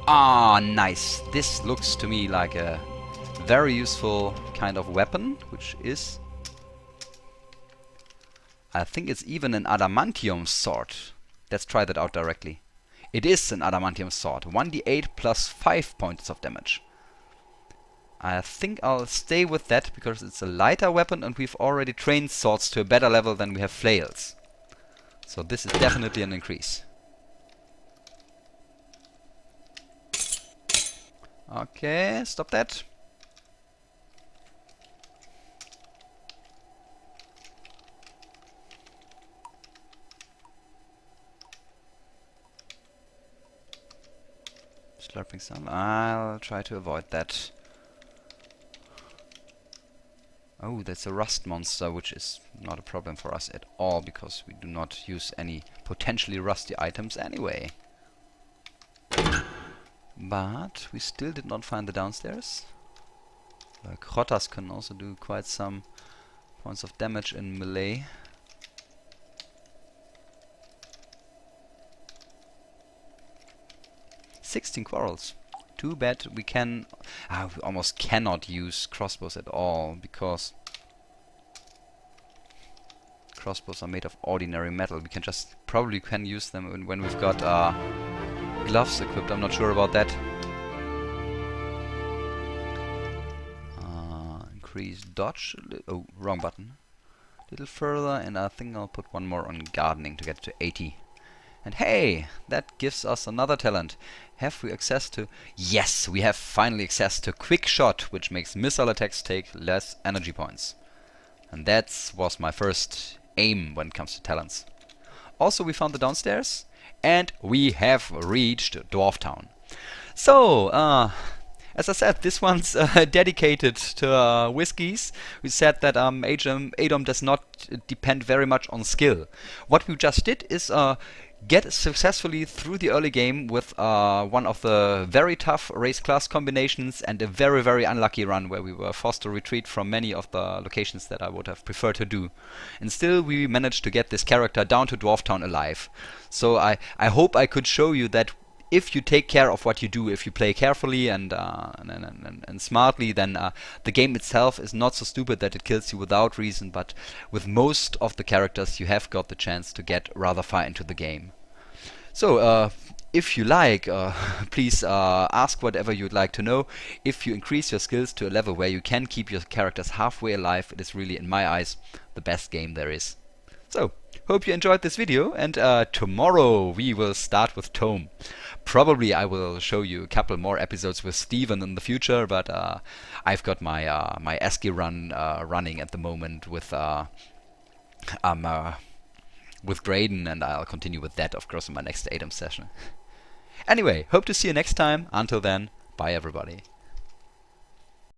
Ah, nice. This looks to me like a very useful kind of weapon, which is... I think it's even an adamantium sword. Let's try that out directly. It is an adamantium sword. 1d8 plus 5 points of damage. I think I'll stay with that because it's a lighter weapon and we've already trained swords to a better level than we have flails. So this is definitely an increase. Okay, stop that. Slurping some. I'll try to avoid that. Oh, that's a rust monster, which is not a problem for us at all, because we do not use any potentially rusty items anyway. But we still did not find the downstairs. Krottas can also do quite some points of damage in melee. "16 quarrels. Too bad we can... we almost cannot use crossbows at all, because crossbows are made of ordinary metal. We can just... probably can use them when we've got gloves equipped. I'm not sure about that. Increase dodge... oh, wrong button. A little further, and I think I'll put one more on gardening to get to 80. And hey, that gives us another talent. Have we access to... yes, we have finally access to quick shot, which makes missile attacks take less energy points. And that was my first aim when it comes to talents. Also, we found the downstairs, and we have reached Dwarf Town. So, as I said, this one's dedicated to whiskies. We said that ADOM does not depend very much on skill. What we just did is get successfully through the early game with one of the very tough race class combinations and a very, very unlucky run where we were forced to retreat from many of the locations that I would have preferred to do. And still we managed to get this character down to Dwarf Town alive. So I hope I could show you that if you take care of what you do, if you play carefully and smartly, then the game itself is not so stupid that it kills you without reason, but with most of the characters you have got the chance to get rather far into the game. So, if you like, please ask whatever you'd like to know. If you increase your skills to a level where you can keep your characters halfway alive, it is really, in my eyes, the best game there is. So, hope you enjoyed this video, and tomorrow we will start with ToME. Probably I will show you a couple more episodes with Steven in the future, but I've got my my ASCII run running at the moment with Graydon, and I'll continue with that, of course, in my next ADOM session. Anyway, hope to see you next time. Until then, bye everybody.